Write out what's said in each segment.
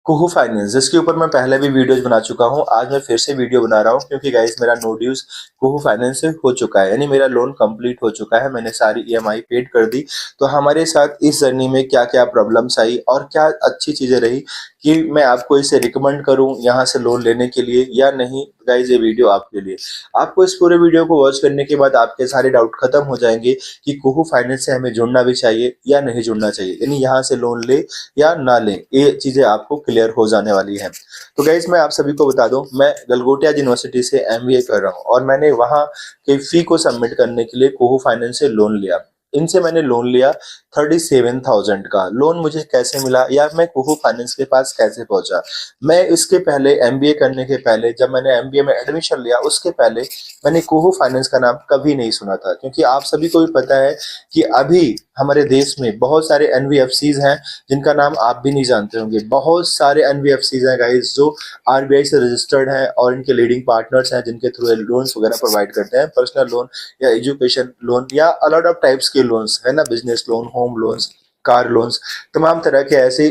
कुहू finance जिसके ऊपर मैं पहले भी वीडियोस बना चुका हूँ। आज मैं फिर से वीडियो बना रहा हूँ क्योंकि गाइस मेरा नो ड्यूज कुहू फाइनेंस से हो चुका है, यानी मेरा लोन कंप्लीट हो चुका है। मैंने सारी ईएमआई पेड कर दी। तो हमारे साथ इस जर्नी में क्या क्या प्रॉब्लम्स आई और क्या अच्छी चीजें रही कि मैं आपको इसे रिकमेंड करूं यहाँ से लोन लेने के लिए या नहीं। गाइस ये वीडियो आपके लिए। आपको इस पूरे वीडियो को वॉच करने के बाद आपके सारे डाउट खत्म हो जाएंगे कि कुहू फाइनेंस से हमें जुड़ना भी चाहिए या नहीं जुड़ना चाहिए, यानी यहाँ से लोन ले या ना लें, ये चीजें आपको क्लियर हो जाने वाली हैं। तो गाइज मैं आप सभी को बता दूं, मैं गलगोटिया यूनिवर्सिटी से एमबीए कर रहा हूं और मैंने वहां के फी को सबमिट करने के लिए कुहू फाइनेंस से लोन लिया। इनसे मैंने लोन लिया 37,000 का। लोन मुझे कैसे मिला या मैं कुहू फाइनेंस के पास कैसे पहुंचा? मैं इसके पहले एमबीए करने के पहले, जब मैंने एमबीए में एडमिशन लिया उसके पहले मैंने कुहू फाइनेंस का नाम कभी नहीं सुना था, क्योंकि आप सभी को भी पता है कि अभी हमारे देश में बहुत सारे एनबीएफसीज हैं जिनका नाम आप भी नहीं जानते होंगे। बहुत सारे एनबीएफसीज हैं गाइस जो आरबीआई से रजिस्टर्ड हैं और इनके लीडिंग पार्टनर्स हैं, जिनके थ्रू लोन्स वगैरह प्रोवाइड करते हैं, पर्सनल लोन या एजुकेशन लोन या अलग ऑफ टाइप्स के लोन्स है ना, business loan, home loans, car loans, तमाम तरह के ऐसे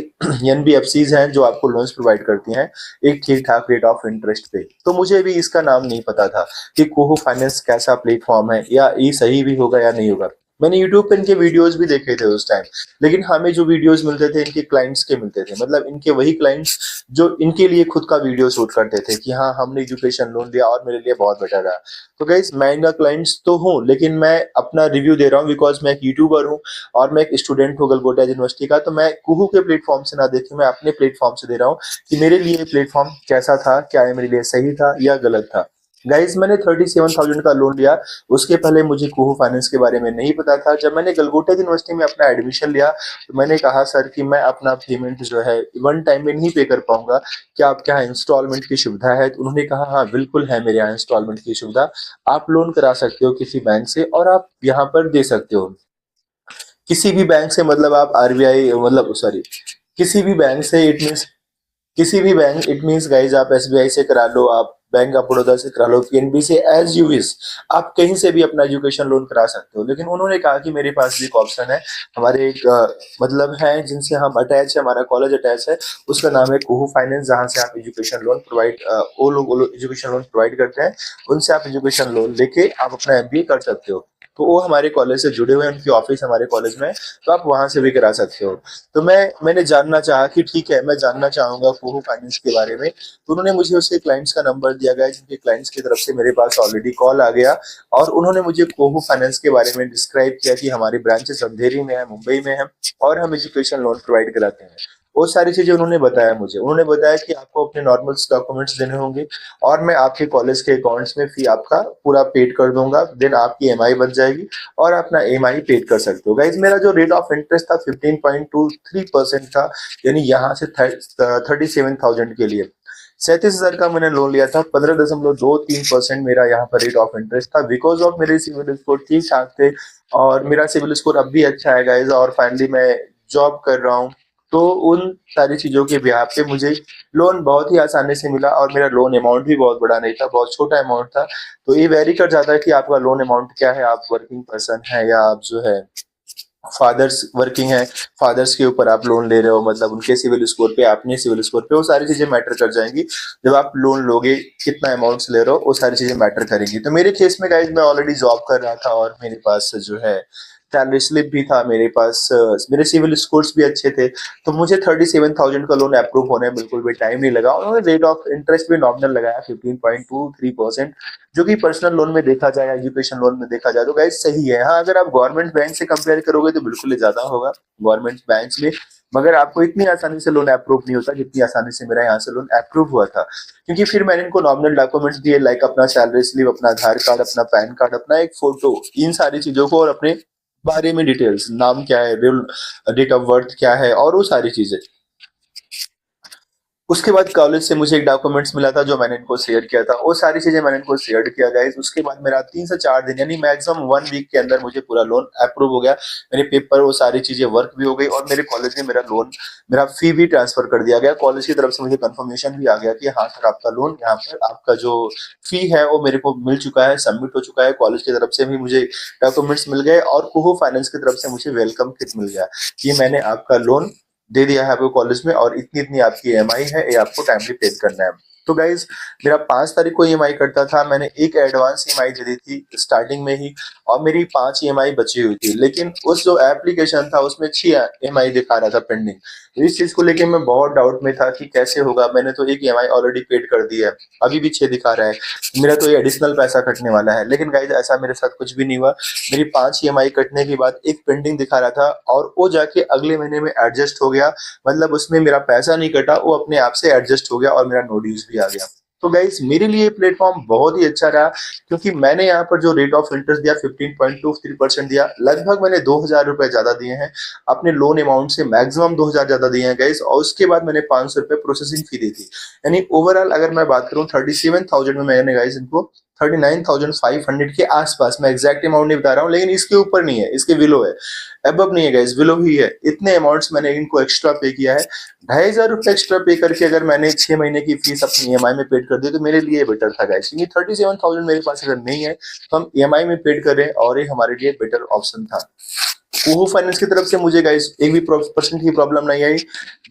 एनबीएफसीज हैं जो आपको लोन्स प्रोवाइड करती हैं एक ठीक ठाक रेट ऑफ इंटरेस्ट पे। तो मुझे भी इसका नाम नहीं पता था कि कुहू फाइनेंस कैसा प्लेटफॉर्म है या ये सही भी होगा या नहीं होगा। मैंने यूट्यूब पे इनके वीडियोस भी देखे थे उस टाइम, लेकिन हमें जो वीडियोस मिलते थे इनके क्लाइंट्स के मिलते थे, मतलब इनके वही क्लाइंट्स जो इनके लिए खुद का वीडियो शूट करते थे कि हाँ हमने एजुकेशन लोन लिया और मेरे लिए बहुत बेटर रहा। तो गाइस मैं इनका क्लाइंट्स तो हूँ, लेकिन मैं अपना रिव्यू दे रहा हूँ बिकॉज मैं एक यूट्यूबर हूँ और मैं एक स्टूडेंट हूँ गलगोटिया यूनिवर्सिटी का। तो मैं कुहू के प्लेटफॉर्म से ना देखे, मैं अपने प्लेटफॉर्म से दे रहा हूँ कि मेरे लिए प्लेटफॉर्म कैसा था, क्या ये मेरे लिए सही था या गलत था। गाइज मैंने 37,000 का लोन लिया। उसके पहले मुझे कुहू फाइनेंस के बारे में नहीं पता था। जब मैंने गलगोटिया यूनिवर्सिटी में अपना एडमिशन लिया तो मैंने कहा सर कि मैं अपना पेमेंट जो है वन टाइम में नहीं पे कर पाऊंगा, क्या आपके यहाँ इंस्टॉलमेंट की सुविधा है? तो उन्होंने कहा हाँ बिल्कुल है मेरे यहाँ इंस्टॉलमेंट की सुविधा, आप लोन करा सकते हो किसी बैंक से और आप यहाँ पर दे सकते हो किसी भी बैंक से, मतलब आप आरबीआई, मतलब सॉरी, किसी भी बैंक से, इट मीन किसी भी बैंक, इट मीन्स गाइज आप एसबीआई से करा लो, आप बैंक ऑफ बड़ौदा से करा लो, पीएनबी से, एज यू विश, आप कहीं से भी अपना एजुकेशन लोन करा सकते हो। लेकिन उन्होंने कहा कि मेरे पास भी एक ऑप्शन है, हमारे एक मतलब है जिनसे हम अटैच है, हमारा कॉलेज अटैच है, उसका नाम है कुहू फाइनेंस, जहां से आप एजुकेशन लोन प्रोवाइड, वो लोग एजुकेशन लोन प्रोवाइड करते हैं, उनसे आप एजुकेशन लोन लेके आप अपना एमबीए कर सकते हो। तो वो हमारे कॉलेज से जुड़े हुए हैं, उनकी ऑफिस हमारे कॉलेज में है, तो आप वहां से भी करा सकते हो। तो मैंने जानना चाहा कि ठीक है मैं जानना चाहूंगा कुहू फाइनेंस के बारे में। तो उन्होंने मुझे उसके क्लाइंट्स का नंबर दिया गया, जिनके क्लाइंट्स की तरफ से मेरे पास ऑलरेडी कॉल आ गया और उन्होंने मुझे कुहू फाइनेंस के बारे में डिस्क्राइब किया कि हमारी ब्रांचेस अंधेरी में है, मुंबई में है और हम एजुकेशन लोन प्रोवाइड कराते हैं। वो सारी चीजें उन्होंने बताया मुझे। उन्होंने बताया कि आपको अपने नॉर्मल डॉक्यूमेंट्स देने होंगे और मैं आपके कॉलेज के अकाउंट्स में फी आपका पूरा पेड कर दूंगा, देन आपकी ईएमआई बन जाएगी और अपना ईएमआई पेड कर सकते हो। गाइज मेरा जो रेट ऑफ इंटरेस्ट था 15.23% था, यानी यहाँ से 37,000 के लिए 37,000 का मैंने लोन लिया था। 15.23% मेरा यहाँ पर रेट ऑफ इंटरेस्ट था, बिकॉज ऑफ मेरे सिविल स्कोर ठीक ठाक थे और मेरा सिविल स्कोर अब भी अच्छा है गाइज, और फाइनली मैं जॉब कर रहा हूँ। तो उन सारी चीजों के बिहार पे मुझे लोन बहुत ही आसानी से मिला और मेरा लोन अमाउंट भी बहुत बड़ा नहीं था, बहुत छोटा अमाउंट था। तो ये वेरी कर जाता है कि आपका लोन अमाउंट क्या है, आप वर्किंग पर्सन है या आप जो है फादर्स वर्किंग है, फादर्स के ऊपर आप लोन ले रहे हो, मतलब उनके सिविल स्कोर पे, अपने सिविल स्कोर पे, वो सारी चीजें मैटर कर जाएंगी। जब आप लोन लोगे, कितना अमाउंट ले रहे हो, वो सारी चीजें मैटर करेंगी। तो मेरे केस में गाइज मैं ऑलरेडी जॉब कर रहा था और मेरे पास जो है सैलरी स्लिप भी था, मेरे पास मेरे सिविल स्कोर्स भी अच्छे थे। तो मुझे 37,000 का लोन अप्रूव होने में बिल्कुल भी टाइम नहीं लगा। उन्होंने रेट ऑफ इंटरेस्ट भी नॉमिनल लगाया 15.23%, जो कि पर्सनल लोन में देखा जाए, एजुकेशन लोन में देखा जाए तो गाइज सही है। हाँ अगर आप गवर्नमेंट बैंक से कंपेयर करोगे तो बिल्कुल ही ज्यादा होगा गवर्नमेंट बैंक में, मगर आपको इतनी आसानी से लोन अप्रूव नहीं होता जितनी आसानी से मेरा यहाँ से लोन अप्रूव हुआ था। क्योंकि फिर मैंने इनको नॉमिनल डॉक्यूमेंट्स दिए, लाइक अपना सैलरी स्लिप, अपना आधार कार्ड, अपना पैन कार्ड, अपना एक फोटो, इन सारी चीजों को, और अपने बारे में डिटेल्स, नाम क्या है, रियल डेट ऑफ बर्थ क्या है, और वो सारी चीजें। उसके बाद कॉलेज से मुझे एक डॉक्यूमेंट्स मिला था जो मैंने इनको शेयर किया था, वो सारी चीजें मैंने इनको शेयर किया गाइस। उसके बाद मेरा 3 से 4 दिन यानी मैक्सिमम 1 वीक के अंदर मुझे पूरा लोन अप्रूव हो गया। मेरे पेपर, वो सारी चीजें वर्क भी हो गई और मेरे कॉलेज ने मेरा लोन, मेरा फी भी ट्रांसफर कर दिया गया। कॉलेज की तरफ से मुझे कंफर्मेशन भी आ गया कि हाँ सर आपका लोन यहाँ पर, आपका जो फी है वो मेरे को मिल चुका है, सबमिट हो चुका है। कॉलेज की तरफ से भी मुझे डॉक्यूमेंट्स मिल गए और कुहू फाइनेंस की तरफ से मुझे वेलकम किट मिल गया कि मैंने आपका लोन दे दिया है आपको कॉलेज में और इतनी इतनी आपकी ईएमआई है, ये आपको टाइमली पे करना है। तो गाइज मेरा 5 तारीख को ईएमआई कटता था, मैंने एक एडवांस ईएमआई दे दी थी स्टार्टिंग में ही और मेरी 5 ईएमआई बची हुई थी, लेकिन उस जो एप्लीकेशन था उसमें 6 ईएमआई दिखा रहा था पेंडिंग। इस चीज को लेके मैं बहुत डाउट में था कि कैसे होगा, मैंने तो एक ईएमआई ऑलरेडी पेड कर दी है, अभी भी 6 दिखा रहा है, मेरा तो ये एडिशनल पैसा कटने वाला है। लेकिन गाइज ऐसा मेरे साथ कुछ भी नहीं हुआ, मेरी 5 ईएमआई कटने के बाद एक पेंडिंग दिखा रहा था और वो जाके अगले महीने में एडजस्ट हो गया, मतलब उसमें मेरा पैसा नहीं कटा, वो अपने आप से एडजस्ट हो गया और मेरा नो ड्यूज भी आ गया। तो गाइस मेरे लिए प्लेटफॉर्म बहुत ही अच्छा रहा, क्योंकि मैंने यहाँ पर जो रेट ऑफ इंटरेस्ट दिया 15.23% दिया, लगभग मैंने 2,000 रुपए ज्यादा दिए हैं अपने लोन अमाउंट से, मैक्सिमम 2,000 ज्यादा दिए हैं गाइस, और उसके बाद मैंने 500 रुपए प्रोसेसिंग फी दी थी। यानी ओवरऑल अगर मैं बात करूं 37,000 में मैंने गाइस इनको 39,500 के आसपास, मैं एग्जैक्ट अमाउंट नहीं बता रहा हूँ, लेकिन इसके ऊपर नहीं है, इसके बिलो है, अबव नहीं है गाइस, बिलो ही है। इतने अमाउंट्स मैंने इनको एक्स्ट्रा पे किया है। 2,500 रुपए एक्स्ट्रा पे करके अगर मैंने 6 महीने की फीस अपनी ईएमआई में पेड कर दी तो मेरे लिए बेटर था गाइस, क्योंकि 37,000 मेरे पास अगर नहीं है तो हम ईएमआई में पेड करें और ये हमारे लिए बेटर ऑप्शन था। कोहो फाइनेंस की तरफ से मुझे गाइस एक भी परसेंट की प्रॉब्लम नहीं आई।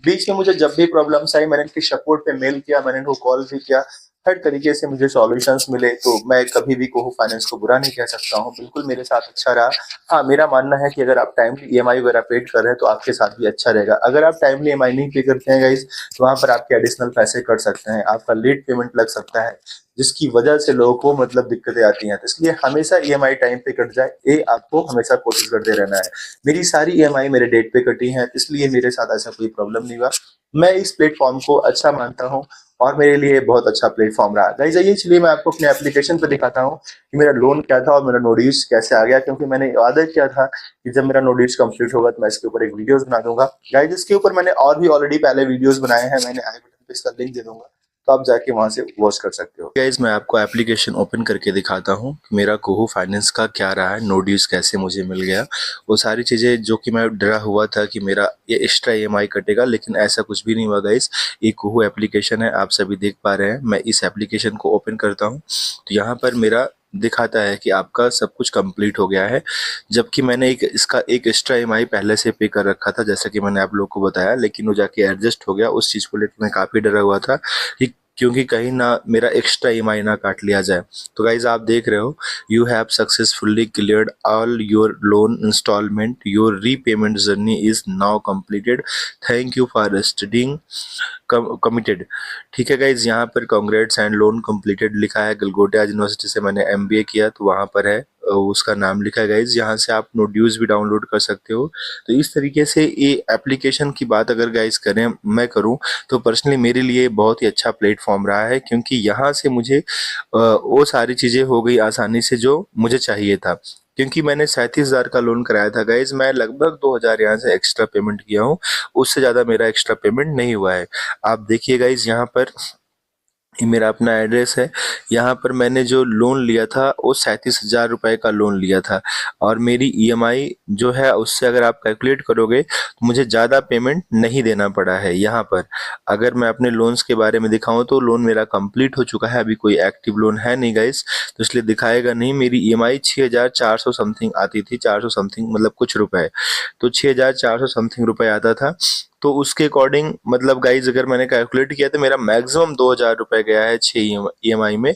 बीच में मुझे जब भी प्रॉब्लम्स आई मैंने इनके सपोर्ट पे मेल किया, मैंने इनको कॉल भी किया, हर तरीके से मुझे सॉल्यूशंस मिले, तो मैं कभी भी कोहो फाइनेंस को बुरा नहीं कह सकता हूँ, बिल्कुल मेरे साथ अच्छा रहा। हाँ, मेरा मानना है कि अगर आप टाइमली ईएमआई वगैरह पेड कर रहे हैं तो आपके साथ भी अच्छा रहेगा। अगर आप टाइमली ईएमआई नहीं पे करते हैं गाइस तो वहां पर आपके एडिशनल पैसे कट सकते हैं, आपका लेट पेमेंट लग सकता है, जिसकी वजह से लोगों को मतलब दिक्कतें आती हैं। तो इसलिए हमेशा ईएमआई टाइम पे कट जाए, ये आपको हमेशा कोशिश करते रहना है। मेरी सारी ईएमआई मेरे डेट पे कटी है, इसलिए मेरे साथ ऐसा कोई प्रॉब्लम नहीं हुआ। मैं इस प्लेटफॉर्म को अच्छा मानता हूँ और मेरे लिए बहुत अच्छा प्लेटफॉर्म रहा। गाइस आइए चलिए मैं आपको अपने एप्लीकेशन पे दिखाता हूँ कि मेरा लोन क्या था और मेरा नो ड्यूज कैसे आ गया, क्योंकि मैंने वादा किया था कि जब मेरा नो ड्यूज कंप्लीट होगा तो मैं इसके ऊपर एक वीडियोस बना दूंगा। गाइस इसके ऊपर मैंने और भी ऑलरेडी पहले वीडियोस बनाए हैं, मैंने आई बटन पे इसका लिंक दे दूंगा, तो आप जाके वहां से वॉच कर सकते हो। गाइस मैं आपको एप्लीकेशन ओपन करके दिखाता हूँ मेरा कोहो फाइनेंस का क्या रहा है, नो ड्यूज कैसे मुझे मिल गया, वो सारी चीजें जो कि मैं डरा हुआ था कि मेरा ये एक्स्ट्रा ईएमआई कटेगा, लेकिन ऐसा कुछ भी नहीं हुआ गाइस। ये कोहो एप्लीकेशन है, आप सभी देख पा रहे हैं। मैं इस एप्लीकेशन को ओपन करता हूँ तो यहाँ पर मेरा दिखाता है कि आपका सब कुछ कंप्लीट हो गया है, जबकि मैंने इसका एक एक्स्ट्रा ईएमआई पहले से पे कर रखा था, जैसा कि मैंने आप लोग को बताया, लेकिन वो जाके एडजस्ट हो गया। उस चीज़ को लेकर मैं काफ़ी डरा हुआ था कि क्योंकि कहीं ना मेरा एक्स्ट्रा ईएमआई ना काट लिया जाए। तो गाइज आप देख रहे हो, you have successfully cleared all your loan installment, your repayment journey is now completed, thank you for studying committed. ठीक है गाइज, यहाँ पर कांग्रेट्स एंड लोन कंप्लीटेड लिखा है। गलगोटिया यूनिवर्सिटी से मैंने एमबीए किया तो वहाँ पर है उसका नाम लिखा है गाइज। यहाँ से आप नो ड्यूज भी डाउनलोड कर सकते हो। तो इस तरीके से ये एप्लीकेशन की बात अगर गाइज करें, मैं करूँ तो पर्सनली मेरे लिए बहुत ही अच्छा प्लेटफॉर्म रहा है, क्योंकि यहाँ से मुझे वो सारी चीज़ें हो गई आसानी से जो मुझे चाहिए था। क्योंकि मैंने 37,000 का लोन कराया था गाइज, मैं लगभग 2,000 यहाँ से एक्स्ट्रा पेमेंट किया हूँ, उससे ज़्यादा मेरा एक्स्ट्रा पेमेंट नहीं हुआ है। आप देखिए गाइज, यहाँ पर ये मेरा अपना एड्रेस है। यहाँ पर मैंने जो लोन लिया था वो 37,000 रुपये का लोन लिया था, और मेरी ईएमआई जो है उससे अगर आप कैलकुलेट करोगे तो मुझे ज़्यादा पेमेंट नहीं देना पड़ा है। यहाँ पर अगर मैं अपने लोन्स के बारे में दिखाऊं तो लोन मेरा कंप्लीट हो चुका है, अभी कोई एक्टिव लोन है नहीं गाइस, तो इसलिए दिखाएगा नहीं। मेरी ईएमआई 6,400 समथिंग आती थी, 400 समथिंग मतलब कुछ रुपए, तो 6,400 समथिंग रुपए आता था। तो उसके अकॉर्डिंग मतलब गाइज अगर मैंने कैलकुलेट किया तो मेरा मैक्सिमम 2,000 रुपये गया है 6 ईएमआई में।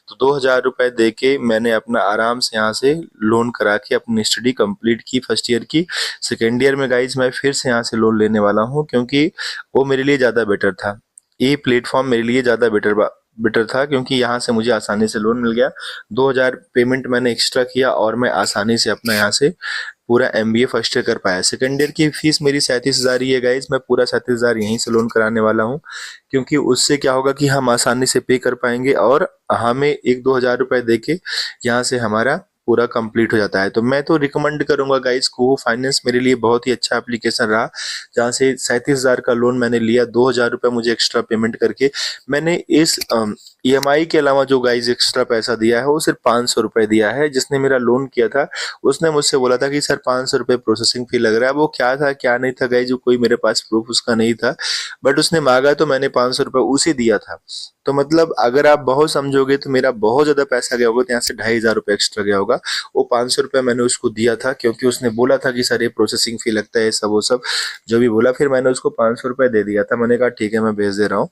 तो 2,000 रुपये दे के मैंने अपना आराम से यहाँ से लोन करा के अपनी स्टडी कंप्लीट की फर्स्ट ईयर की। सेकेंड ईयर में गाइज मैं फिर से यहाँ से लोन लेने वाला हूँ, क्योंकि वो मेरे लिए ज़्यादा बेटर था। ये प्लेटफॉर्म मेरे लिए ज़्यादा बेटर था, क्योंकि यहाँ से मुझे आसानी से लोन मिल गया। 2,000 पेमेंट मैंने एक्स्ट्रा किया और मैं आसानी से अपना यहाँ से पूरा एमबीए फर्स्ट ईयर कर पाया। सेकेंड ईयर की फीस मेरी 37,000 ही है गाइज, मैं पूरा 37,000 यहीं से लोन कराने वाला हूँ, क्योंकि उससे क्या होगा कि हम आसानी से पे कर पाएंगे और हमें 1-2 हज़ार रुपए दे के यहाँ से हमारा पूरा कंप्लीट हो जाता है। तो मैं तो रिकमेंड करूंगा गाइज, कोहो फाइनेंस मेरे लिए बहुत ही अच्छा एप्लीकेशन रहा, जहाँ से 37,000 का लोन मैंने लिया, 2,000 रुपये मुझे एक्स्ट्रा पेमेंट करके मैंने इस ईएमआई के अलावा जो गाइज एक्स्ट्रा पैसा दिया है वो सिर्फ 500 रुपये दिया है। जिसने मेरा लोन किया था उसने मुझसे बोला था कि सर 500 रुपये प्रोसेसिंग फी लग रहा है। वो क्या था क्या नहीं था गाइज, जो कोई मेरे पास प्रूफ उसका नहीं था, बट उसने मांगा तो मैंने 500 रुपये उसे दिया था। तो मतलब अगर आप बहुत समझोगे तो मेरा बहुत ज्यादा पैसा गया होगा, तो यहाँ से 2,500 रुपये एक्स्ट्रा गया होगा। होगा। वो 500 रुपये मैंने उसको दिया था क्योंकि उसने बोला था कि सर ये प्रोसेसिंग फ़ी लगता है, ये सब वो सब जो भी बोला। फिर मैंने उसको 500 रुपये दे दिया था। मैंने कहा ठीक है मैं भेज दे रहा हूँ।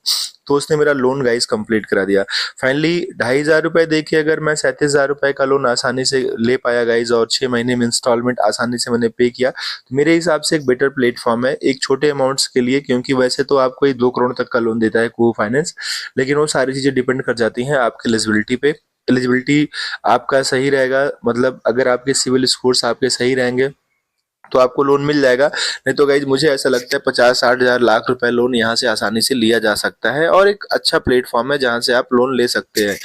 तो उसने मेरा लोन गाइस कंप्लीट करा दिया। फाइनली 2,500 रुपये दे के अगर मैं 37,000 रुपये का लोन आसानी से ले पाया गाइस, और 6 महीने में इंस्टॉलमेंट आसानी से मैंने पे किया, तो मेरे हिसाब से एक बेटर प्लेटफॉर्म है एक छोटे अमाउंट्स के लिए। क्योंकि वैसे तो आपको ये 2 करोड़ तक का लोन देता है कुहू फाइनेंस, लेकिन वो सारी चीज़ें डिपेंड कर जाती हैं आपकी एलिजिबिलिटी पे। एलिजिबिलिटी आपका सही रहेगा, मतलब अगर आपके सिविल स्कोर्स आपके सही रहेंगे तो आपको लोन मिल जाएगा। नहीं तो गाइज मुझे ऐसा लगता है 50-60 हज़ार लाख रुपए लोन यहाँ से आसानी से लिया जा सकता है, और एक अच्छा प्लेटफॉर्म है जहाँ से आप लोन ले सकते हैं।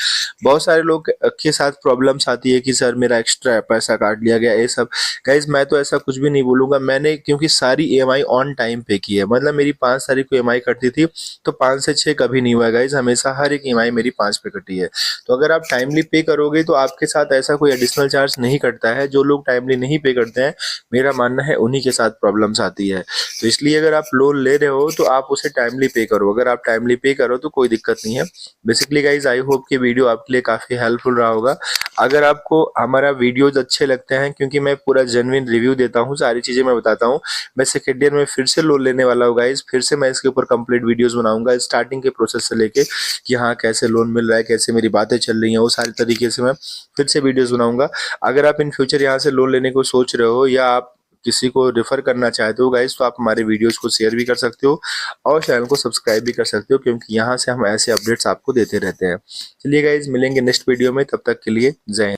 बहुत सारे लोग के साथ प्रॉब्लम्स आती है कि सर मेरा एक्स्ट्रा पैसा काट लिया गया, ये सब। गाइज मैं तो ऐसा कुछ भी नहीं बोलूँगा। मैंने क्योंकि सारी ईएमआई ऑन टाइम पे की है, मतलब मेरी 5 तारीख को ईएमआई कटती थी तो 5 से 6 कभी नहीं हुआ गाइज, हमेशा हर एक ईएमआई मेरी 5 पे कटी है। तो अगर आप टाइमली पे करोगे तो आपके साथ ऐसा कोई एडिशनल चार्ज नहीं कटता है। जो लोग टाइमली नहीं पे करते हैं, मेरा मानना है उन्हीं के साथ प्रॉब्लम्स आती है। तो इसलिए अगर आप लोन ले रहे हो तो आप उसे टाइमली पे करो। अगर आप टाइमली पे करो तो कोई दिक्कत नहीं है। बेसिकली गाइज आई होप कि वीडियो आपके लिए काफ़ी हेल्पफुल रहा होगा। अगर आपको हमारा वीडियोज अच्छे लगते हैं, क्योंकि मैं पूरा जेन्युइन रिव्यू देता हूँ, सारी चीज़ें मैं बताता हूँ। मैं सेकेंड ईयर में फिर से लोन लेने वाला हूँ गाइज, फिर से मैं इसके ऊपर कंप्लीट वीडियोज बनाऊंगा स्टार्टिंग के प्रोसेस से लेके कि हाँ कैसे लोन मिल रहा है, कैसे मेरी बातें चल रही हैं, वो सारी तरीके से मैं फिर से वीडियोज बनाऊंगा। अगर आप इन फ्यूचर यहाँ से लोन लेने को सोच रहे हो या आप किसी को रेफर करना चाहते हो गाइस, तो आप हमारे वीडियोस को शेयर भी कर सकते हो और चैनल को सब्सक्राइब भी कर सकते हो, क्योंकि यहाँ से हम ऐसे अपडेट्स आपको देते रहते हैं। चलिए गाइस मिलेंगे नेक्स्ट वीडियो में, तब तक के लिए जय हिंद।